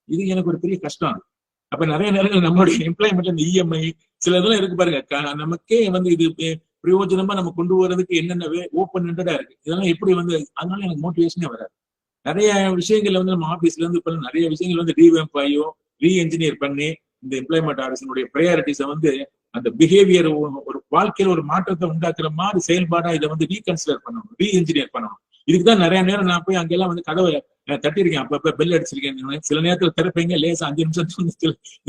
இது எனக்கு ஒரு பெரிய கஷ்டம். அப்ப நிறைய நேரங்கள் நம்மளுடைய எம்ப்ளாய்மெண்ட் இந்த இஎம்ஐ சில இதெல்லாம் இருக்கு பாருங்க, நமக்கே வந்து இது பிரயோஜனமா நம்ம கொண்டு வர்றதுக்கு என்னென்ன ஓப்பன் ஹெண்டடா இருக்கு, இதெல்லாம் எப்படி வந்து அதனால எனக்கு மோட்டிவேஷனே வராது. நிறைய விஷயங்கள்ல வந்து நம்ம ஆபீஸ்ல இருந்து இப்ப நிறைய விஷயங்கள் வந்து ரீவேம்ப் ஆகியோ ரீஎன்ஜினியர் பண்ணி இந்த எம்ப்ளாய்மெண்ட் ஆஃபீஸனுடைய ப்ரையாரிட்டிஸை வந்து அந்த பிஹேவியர் ஒரு வாழ்க்கையில ஒரு மாற்றத்தை உண்டாக்குற மாதிரி செயல்பாடா இதை வந்து ரீகன்சிடர் பண்ணணும், ரீஎன்ஜினியர் பண்ணணும். இதுக்குதான் நிறைய நேரம் நான் போய் அங்கெல்லாம் வந்து கதவை தட்டிருக்கேன், அப்பப்ப பெல் அடிச்சிருக்கேன். சில நேரத்துல திறப்பீங்க லேசா 5 நிமிஷம்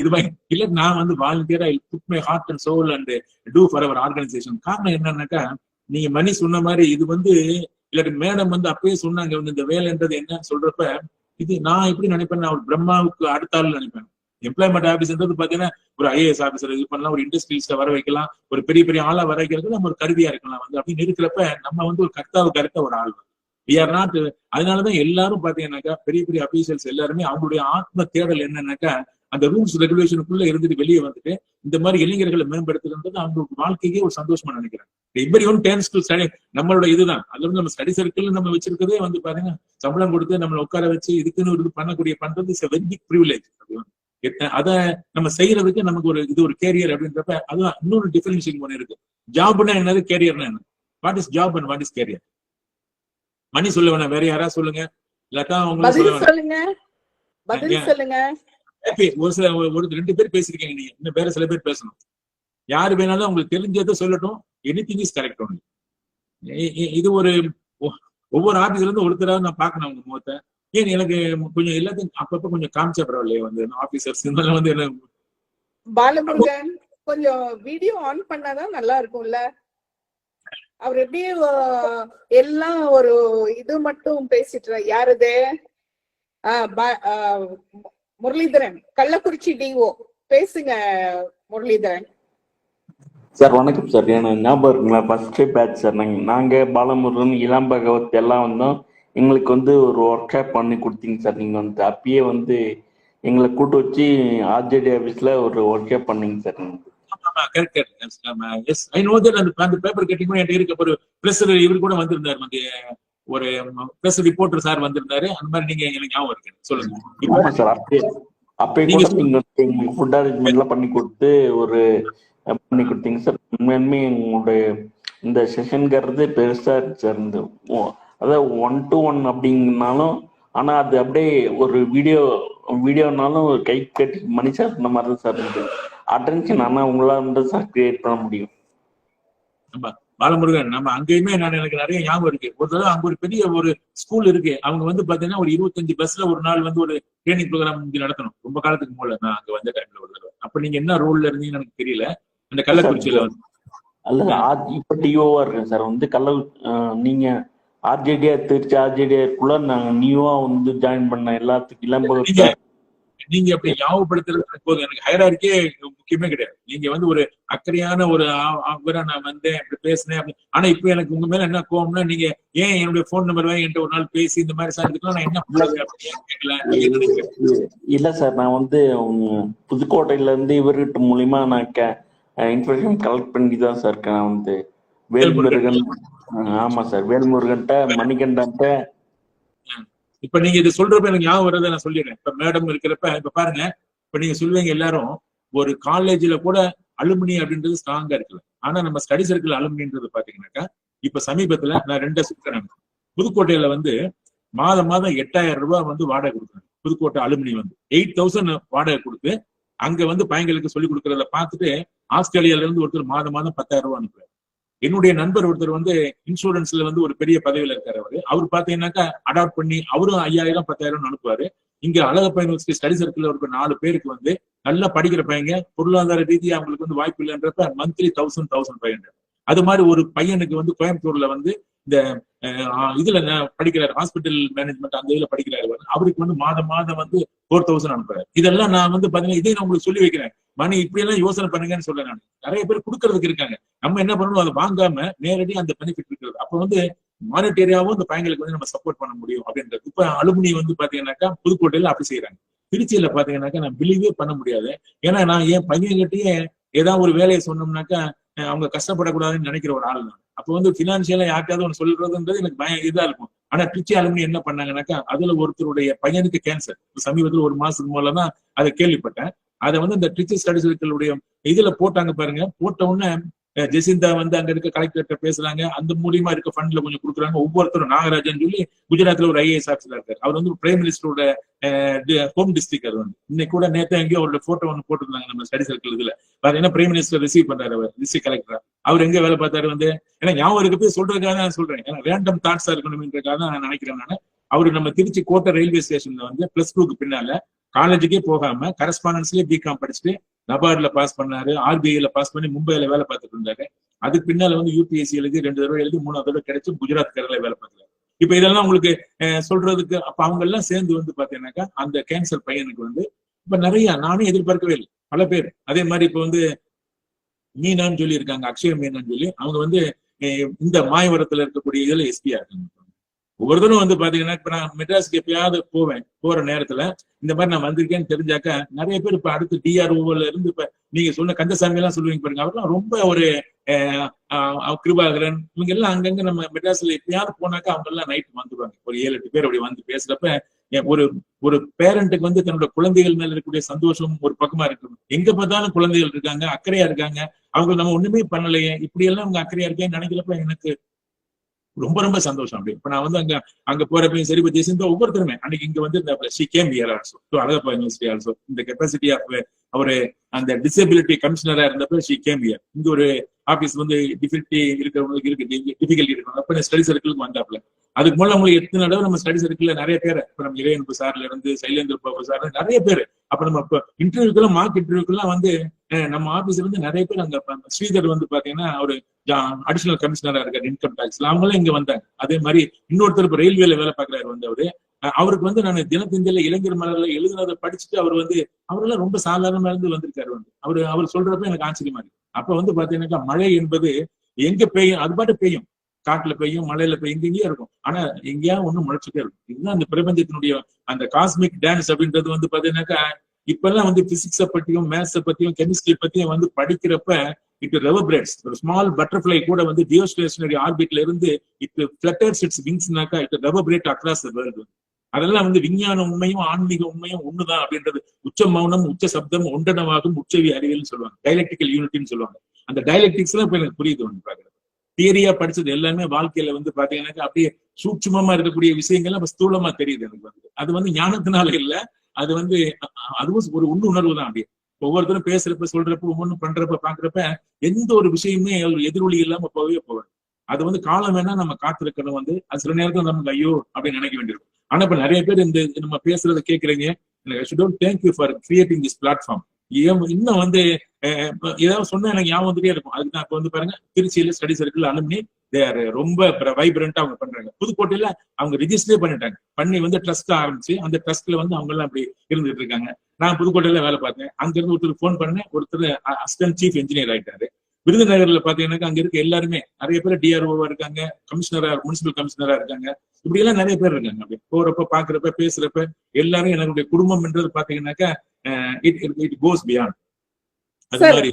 இது இல்ல, நான் வந்து வாலண்டியரா put my heart and soul and do for our organisation. காரணம் என்னன்னாக்கா, நீங்க மணி சொன்ன மாதிரி இது வந்து இல்லாட்டி மேடம் வந்து அப்பயே சொன்னாங்க வந்து இந்த வேலைன்றது என்னன்னு சொல்றப்ப, இது நான் எப்படி நினைப்பேன், நான் ஒரு பிரம்மாவுக்கு அடுத்த ஆள் நினைப்பேன். எம்ப்ளாய்மெண்ட் ஆபீஸ்ன்றது பாத்தீங்கன்னா ஒரு ஐஏஎஸ் ஆபீசர் இது பண்ணலாம், ஒரு இண்டஸ்ட்ரியலிஸ்ட வர வைக்கலாம், ஒரு பெரிய பெரிய ஆளா வர வைக்கிறது நம்ம ஒரு கருவியா இருக்கலாம் வந்து அப்படின்னு இருக்கிறப்ப நம்ம வந்து ஒரு கர்த்தாவுக்கு அடுத்த ஒரு ஆள். அதனாலதான் எல்லாரும் பாத்தீங்கன்னாக்கா பெரிய பெரிய அபிஷியல்ஸ் எல்லாருமே அவங்களுடைய ஆத்ம தேடல் என்னன்னாக்கா அந்த ரூல்ஸ் ரெகுலேஷனுக்குள்ள இருந்துட்டு வெளியே வந்துட்டு இந்த மாதிரி இளைஞர்களை மேம்படுத்துறது அவங்களுக்கு வாழ்க்கையே ஒரு சந்தோஷமா நினைக்கிறாங்க. நம்மளோட இதுதான் அது வந்து நம்ம ஸ்டடி சர்க்கிள் நம்ம வச்சிருக்கதே வந்து பாத்தீங்கன்னா சம்பளம் கொடுத்து நம்மளை உட்கார வச்சு இதுக்குன்னு ஒரு இது பண்ணக்கூடிய பண்றது இஸ் வெரி பிக் ப்ரிவிலேஜ். அதை நம்ம செய்யறதுக்கு நமக்கு ஒரு இது ஒரு கேரியர் அப்படின்றப்ப அதுதான் இன்னொரு டிஃபரன்ஷியேஷன் ஒன்று இருக்கு. ஜாப்னா என்னது, கேரியர்னா என்ன? What is job and what is career? மணி சொல்ல வேணாம், வேற யாரா சொல்லுங்க, இல்லாட்டா உங்களுக்கு சொல்லுங்க. ஒரு 2 பேர் பேசிருக்கீங்க, நீங்க இன்னும் வேற சில பேர் பேசணும். யாரு வேணாலும் உங்களுக்கு தெரிஞ்சதை சொல்லட்டும். Anything is correct only. இது ஒரு ஒவ்வொரு ஆபீஸ்ல இருந்து ஒருத்தராவது நான் பாக்கணும் உங்க முகத்தை. ஏன் எனக்கு கொஞ்சம் எல்லாத்தையும் அப்பப்ப கொஞ்சம் காமிச்சா பரவாயில்லையே வந்து ஆபீசர்ஸ் வந்து என்ன பாலமுருகன் கொஞ்சம் வீடியோ ஆன் பண்ணாதான் நல்லா இருக்கும்ல. அவர் எப்படியே எல்லாம் ஒரு இது மட்டும் பேசிட்டு யாருது முரளிதரன், கள்ளக்குறிச்சி டிஓ பேசுங்க முரளிதரன் சார். வணக்கம் சார். எனக்கு ஞாபகம் இருக்குங்களா, ஃபர்ஸ்ட் பேட்ச் சார். நாங்க பாலமுருகன், இளம் பகவத் எல்லாம் வந்தோம். எங்களுக்கு வந்து ஒரு ஒர்க் ஷாப் பண்ணி கொடுத்தீங்க சார். நீங்க வந்து அப்பயே வந்து எங்களை கூட்டு வச்சு ஆர்ஜேடி ஆபீஸ்ல ஒரு ஒர்க் ஷாப் பண்ணீங்க சார். அந்த பேப்பர் கட்டிங் என்கிட்ட இருக்க ஒரு பிரஸ் இவர் கூட வந்திருந்தாரு, வந்து ஒரு பிரஸ் ரிப்போர்ட்டர் சார் வந்திருந்தாரு. அந்த மாதிரி நீங்க எனக்கு ஞாபகம் இருக்கு, சொல்லுங்க சார். அப்பயே நீங்க ஃபுட் அரேஞ்ச்மெண்ட் எல்லாம் பண்ணி கொடுத்து ஒரு பண்ணி கொடுத்தீங்க சார். உண்மையுமே உங்களுடைய இந்த செஷன்கிறது பெருசா இருக்கு சார். இந்த அதாவது 1-to-1 அப்படிங்கனாலும், ஆனா அது அப்படியே ஒரு வீடியோனாலும் கை கட்டி மணி சார் இந்த மாதிரி தான் சார் இருக்கு அட்டென்ஷன். ஆனா உங்களால சார் கிரியேட் பண்ண முடியும். பாலமுருகன், நம்ம அங்கேயுமே எனக்கு நிறைய ஞாபகம் இருக்கு. ஒரு தடவை அங்க ஒரு பெரிய ஒரு ஸ்கூல் இருக்கு. அவங்க வந்து பாத்தீங்கன்னா ஒரு 25 பஸ்ல ஒரு நாள் வந்து ஒரு ட்ரைனிங் ப்ரோக்ராம் இங்க நடத்தணும். ரொம்ப காலத்துக்கு மூலம் நான் அங்க வந்த டைம்ல ஒரு தடவை. அப்ப நீங்க என்ன ரோல்ல இருந்தீங்கன்னு எனக்கு தெரியல. அந்த கள்ளக்குறிச்சியில வந்து இப்ப டிஓவா இருக்கேன் சார். வந்து நீங்க ஆர்ஜேடியா திருச்சி ஆர்ஜேடியாக்குள்ள நாங்க நியூவா வந்து ஜாயின் பண்ண எல்லாத்துக்கும் இளம்பகத்தை நீங்க அப்படி ஞாபகப்படுத்துறது போதும். எனக்கு ஹைரார்க்கியே முக்கியமே கிடையாது. நீங்க வந்து ஒரு அக்கறையான ஒரு நான் வந்தேன் அப்படி பேசினேன். ஆனா இப்ப எனக்கு உங்க மேல என்ன கோவம்னா, நீங்க ஏன் என்னுடைய போன் நம்பர் வாங்கி என்கிட்ட ஒரு நாள் பேசி இந்த மாதிரி சார் நான் என்ன கேட்கல. இல்ல சார், நான் வந்து புதுக்கோட்டையில இருந்து இவர்கிட்ட மூலியமா நான் இன்ஃபர்மேஷன் கலெக்ட் பண்ணி தான் சார் இருக்கேன். நான் வந்து வேல்முருகன். ஆமா சார், வேல்முருகன்ட்ட மணிகண்டன்ட்ட. இப்ப நீங்க இது சொல்றப்ப எனக்கு ஞாபகம் வர்றதை நான் சொல்லிடுறேன். இப்ப மேடம் இருக்கிறப்ப இப்ப பாருங்க, இப்ப நீங்க சொல்லுவீங்க எல்லாரும் ஒரு காலேஜ்ல கூட அலுமினி அப்படின்றது ஸ்ட்ராங்கா இருக்குல்ல. ஆனா நம்ம ஸ்டடி சர்க்கிள் அலுமினின்றது பாத்தீங்கன்னாக்கா இப்ப சமீபத்துல நான் 2 சுற்றுறேன். புதுக்கோட்டையில வந்து மாதம் 8000 ரூபாய் வந்து வாடகை கொடுக்குறாங்க. புதுக்கோட்டை அலுமினி வந்து 8000 வாடகை கொடுத்து அங்க வந்து பையங்களுக்கு சொல்லிக் கொடுக்கறத பார்த்துட்டு ஆஸ்திரேலியால இருந்து ஒருத்தர் மாதம் 10,000 ரூபாய் அனுப்புறாரு. என்னுடைய நண்பர் ஒருத்தர் வந்து இன்சூரன்ஸ்ல வந்து ஒரு பெரிய பதவியில இருக்காரு. அவர் பாத்தீங்கன்னாக்கா அடாப்ட் பண்ணி அவரும் 5000 10,000 அனுப்புவாரு. இங்க அழகப்பா யூனிவர்சிட்டி ஸ்டடி சர்க்கிள் ஒரு 4 பேருக்கு வந்து நல்லா படிக்கிற பையங்க, பொருளாதார ரீதியா அவங்களுக்கு வந்து வாய்ப்பு இல்லைன்றப்ப மந்த்லி 1000-1500. அது மாதிரி ஒரு பையனுக்கு வந்து கோயம்புத்தூர்ல வந்து இந்த இதுல படிக்கிறாரு, ஹாஸ்பிட்டல் மேனேஜ்மெண்ட் அந்த இதுல படிக்கிறாரு. அவருக்கு வந்து மாதம் வந்து 4000 அனுப்புறாரு. இதெல்லாம் நான் வந்து பாத்தீங்கன்னா இதை நான் உங்களுக்கு சொல்லி வைக்கிறேன். மணி இப்படி எல்லாம் யோசனை பண்ணுங்கன்னு சொல்றேன். நான் நிறைய பேர் கொடுக்கறதுக்கு இருக்காங்க. நம்ம என்ன பண்ணணும், அதை வாங்காம நேரடியாக அந்த பெனிஃபிட் இருக்கிறது. அப்ப வந்து மானிட்டரியாவும் இந்த பையங்களுக்கு வந்து நம்ம சப்போர்ட் பண்ண முடியும் அப்படின்றது. இப்ப அலுமினி வந்து பாத்தீங்கன்னாக்கா புதுக்கோட்டையில அப்படி செய்யறாங்க. திருச்சியில பாத்தீங்கன்னாக்கா நான் பிலீவே பண்ண முடியாது. ஏன்னா நான் என் பையன்கிட்டயே ஏதாவது ஒரு வேலையை சொன்னோம்னாக்கா அவங்க கஷ்டப்படக்கூடாதுன்னு நினைக்கிற ஒரு ஆள் தான். அப்போ வந்து பினான்சியலா யாருக்காவது ஒன்று சொல்றதுன்றது எனக்கு இதா இருக்கும். ஆனா ட்ரிச்சி அலுமினி என்ன பண்ணாங்கன்னாக்கா அதுல ஒருத்தருடைய பையனுக்கு கேன்சர் சமீபத்தில் ஒரு மாசத்துக்கு மூலதான் அதை கேள்விப்பட்டேன். அதை வந்து இந்த ட்ரிச்சி ஸ்டடி சர்க்கிளுடைய இதுல போட்டாங்க பாருங்க. போட்ட உடனே ஜெசிந்தா வந்து அங்க இருக்க கலெக்டர்கிட்ட பேசுறாங்க. அந்த மூலியமா இருக்க ஃபண்ட்ல கொஞ்சம் கொடுக்குறாங்க. ஒவ்வொருத்தரும் நாகராஜன் சொல்லி குஜராத்ல ஒரு ஐஏஎஸ் ஆஃபீஸரா இருக்காரு. அவர் வந்து பிரைம் மினிஸ்டரோட ஹோம் டிஸ்ட்ரிக்ட். அது வந்து இன்னைக்கு கூட நேற்று எங்கேயோ அவரோட போட்டோ ஒன்று போட்டிருந்தாங்க நம்ம ஸ்டடி சர்க்கிள் இதுல. பாத்தீங்கன்னா பிரைம் மினிஸ்டர் ரிசீவ் பண்றாரு அவர் டிஸ்ட்ரிக்ட் கலெக்டரா. அவர் எங்க வேலை பார்த்தாரு வந்து ஏன்னா ஞாபகம் இருக்க சொல்றதுக்காக தான் சொல்றேன். ஏன்னா ரேண்டம் தாட்ஸா இருக்கணும்ன்றதுக்காக தான் நான் நினைக்கிறேன். நான் அவரு நம்ம திருச்சி கோட்டை ரயில்வே ஸ்டேஷன்ல வந்து +2க்கு பின்னால காலேஜுக்கே போகாம கரஸ்பாண்டன்ஸ்லயே பிகாம் படிச்சுட்டு நபார்ட்ல பாஸ் பண்ணாரு. RBIல பாஸ் பண்ணி மும்பைல வேலை பார்த்துட்டு இருந்தாரு. அதுக்கு பின்னால வந்து UPSC எழுதி 2 தடவை எழுதி 3வது தடவை கிடைச்சு குஜராத் கரையில வேலை பார்க்கிறாரு. இப்ப இதெல்லாம் உங்களுக்கு சொல்றதுக்கு அப்ப அவங்க எல்லாம் சேர்ந்து வந்து பாத்தீங்கன்னாக்கா அந்த கேன்சர் பையனுக்கு வந்து இப்ப நிறைய நானும் எதிர்பார்க்கவே இல்லை. பல பேர் அதே மாதிரி இப்ப வந்து மீனான்னு சொல்லி இருக்காங்க, அக்ஷய மீனான்னு சொல்லி. அவங்க வந்து இந்த மாயவரத்துல இருக்கக்கூடிய இதுல எஸ்பியா இருக்காங்க. ஒவ்வொருத்தரும் வந்து பாத்தீங்கன்னா இப்ப நான் மெட்ராஸுக்கு எப்பயாவது போற நேரத்துல இந்த மாதிரி நான் வந்திருக்கேன்னு தெரிஞ்சாக்க நிறைய பேர் இப்ப அடுத்து DROல இருந்து இப்ப நீங்க சொன்ன கந்தசாமி எல்லாம் சொல்லுவீங்க பாருங்க. அவர்லாம் ரொம்ப ஒரு கிருபாகரன் இவங்க எல்லாம் அங்கங்க நம்ம மெட்ராஸ்ல எப்பயாவது போனாக்கா அவங்க எல்லாம் நைட் வந்துருவாங்க. ஒரு 7-8 பேர் அப்படி வந்து பேசுறப்ப ஒரு பேரண்ட்டுக்கு வந்து தன்னோட குழந்தைகள் மேல இருக்கக்கூடிய சந்தோஷம் ஒரு பக்கமா இருக்கு. எங்க பார்த்தாலும் குழந்தைகள் இருக்காங்க, அக்கறையா இருக்காங்க. அவங்க நம்ம ஒண்ணுமே பண்ணலையே, இப்படி எல்லாம் அவங்க அக்கறையா இருக்கேன்னு நினைக்கிறப்ப எனக்கு ரொம்ப ரொம்ப சந்தோஷம். அப்படி இப்ப நான் வந்து அங்க போறப்பையும் சரி, ஜெசிந்தா ஒவ்வொருத்தருமே அன்னைக்கு இங்க வந்து அழகப்பா யூனிவர்சிட்டி ஆல்சோ இந்த கெப்பாசிட்டி ஆஃப் அவரு அந்த டிசபிலிட்டி கமிஷனரா இருந்தப்ப ஷி கேம் ஹியர். இங்க ஒரு ஆபீஸ் வந்து டிஃபிகல்ட்டி இருக்கிறவங்க அப்ப ஸ்டடி சர்க்கிளுக்கு வந்தாப்ல. அதுக்கு மூலம் அவங்களுக்கு எத்தனை தடவை நம்ம ஸ்டடி சர்க்கிள்ல நிறைய பேர் இப்ப நம்ம இளையன்பு சார்ல இருந்து சைலேந்திர பாபு சார் நிறைய பேர் அப்ப நம்ம இப்ப இன்டர்வியூக்கெல்லாம் மார்க் இன்டர்வியூக்கெல்லாம் வந்து நம்ம ஆபீஸ்ல இருந்து நிறைய பேர் அங்க ஸ்ரீதர் வந்து பாத்தீங்கன்னா அவரு அடிஷனல் கமிஷனரா இருக்காரு இன்கம் டாக்ஸ்ல, அவங்களும் இங்க வந்தாங்க. அதே மாதிரி இன்னொருத்தர் இப்ப ரயில்வேல வேலை பார்க்கறாரு வந்து அவரு. அவருக்கு வந்து நான் தினத்தந்தியில இளைஞர் மலர்ல எழுதுனதை படிச்சுட்டு அவர் வந்து அவரெல்லாம் ரொம்ப சாதாரணமா இருந்து வந்திருக்காரு வந்து அவர் சொல்றப்ப எனக்கு ஆச்சரியமா இருக்கு. அப்ப வந்து பாத்தீங்கன்னாக்கா மழை என்பது எங்க பெய்யும், அது பாட்டு பெய்யும், காட்டுல பெய்யும், மழையில பெய்யும், இங்கேயே இருக்கும். ஆனா எங்கேயா ஒண்ணும் முளைச்சுட்டே இருக்கும். இதுதான் அந்த பிரபஞ்சத்தினுடைய அந்த காஸ்மிக் டான்ஸ் அப்படின்றது வந்து பாத்தீங்கன்னாக்கா இப்ப எல்லாம் வந்து பிசிக்ஸ பத்தியும் மேத்ஸ பத்தியும் கெமிஸ்ட்ரி பத்தியும் வந்து படிக்கிறப்ப இட் ரெவர்பரேட்ஸ். ஒரு ஸ்மால் பட்டர்ஃபிளை கூட வந்து ஜியோஸ்டேஷனரி ஆர்பிட்ல இருந்து இட் ஃபிளட்டர்ஸ் இட்ஸ் விங்ஸ்னாக்கா it reverberate across the world. அதெல்லாம் வந்து விஞ்ஞான உண்மையும் ஆன்மீக உண்மையும் ஒண்ணுதான் அப்படின்றது. உச்ச மௌனம் உச்ச சப்தம் ஒன்றனவாகும் உச்சவி அறிவியல்னு சொல்லுவாங்க, டைலக்டிக்கல் யூனிட்டின்னு சொல்லுவாங்க. அந்த டைலக்டிக்ஸ் எல்லாம் இப்ப எனக்கு புரியுது ஒன்று பாக்குறது. தியரியா படிச்சது எல்லாமே வாழ்க்கையில வந்து பாத்தீங்கன்னா அப்படியே சூட்சுமமா இருக்கக்கூடிய விஷயங்கள்லாம் இப்ப ஸ்தூலமா தெரியுது எனக்கு வந்து. அது வந்து ஞானத்தினால இல்ல, அது வந்து அதுவும் ஒரு உள்ளுணர்வு தான். அப்படியே ஒவ்வொருத்தரும் பேசுறப்ப சொல்றப்ப ஒவ்வொன்றும் பண்றப்ப பாக்குறப்ப எந்த ஒரு விஷயமே ஒரு எதிரொலி இல்லாம போகவே போவாது. அது வந்து காலம் வேணா நம்ம காத்திருக்கணும் வந்து அது சில நேரத்துல நமக்கு ஐயோ அப்படின்னு நினைக்க வேண்டியிருக்கும். ஆனா இப்ப நிறைய பேர் இந்த நம்ம பேசுறதை கேட்கறீங்க. Thank you for creating this platform. இன்னும் வந்து ஏதாவது சொன்னா எனக்கு ஞாபகம் வந்துட்டே இருக்கும். அதுதான் இப்ப வந்து பாருங்க திருச்சியில ஸ்டடி சர்க்கிள் அலுமினி ரொம்ப வைப்ரண்டா அவங்க பண்றாங்க. புதுக்கோட்டையில அவங்க ரிஜிஸ்டரே பண்ணிட்டாங்க. பண்ணி வந்து ட்ரஸ்ட் ஆரம்பிச்சு அந்த ட்ரஸ்ட்ல வந்து அவங்க எல்லாம் அப்படி இருந்துட்டு இருக்காங்க. நான் புதுக்கோட்டையில வேலை பார்த்தேன். அங்க இருந்து ஒருத்தர் போன் பண்ணேன், ஒருத்தர் அசிஸ்டன்ட் சீஃப் இன்ஜினியர் ஆயிட்டாரு. விருதுநகர்ல பாத்தீங்கன்னா அங்க இருக்க எல்லாருமே நிறைய பேர் DROவா இருக்காங்க, கமிஷனரா முனிசிபல் கமிஷனரா இருக்காங்க. இப்படி எல்லாம் நிறைய பேர் இருக்காங்க. அப்படி போறப்ப பாக்குறப்ப பேசுறப்ப எல்லாரும் என்னுடைய குடும்பம் என்றது பாத்தீங்கன்னாக்கா இட் கோஸ் பியாண்ட். அது மாதிரி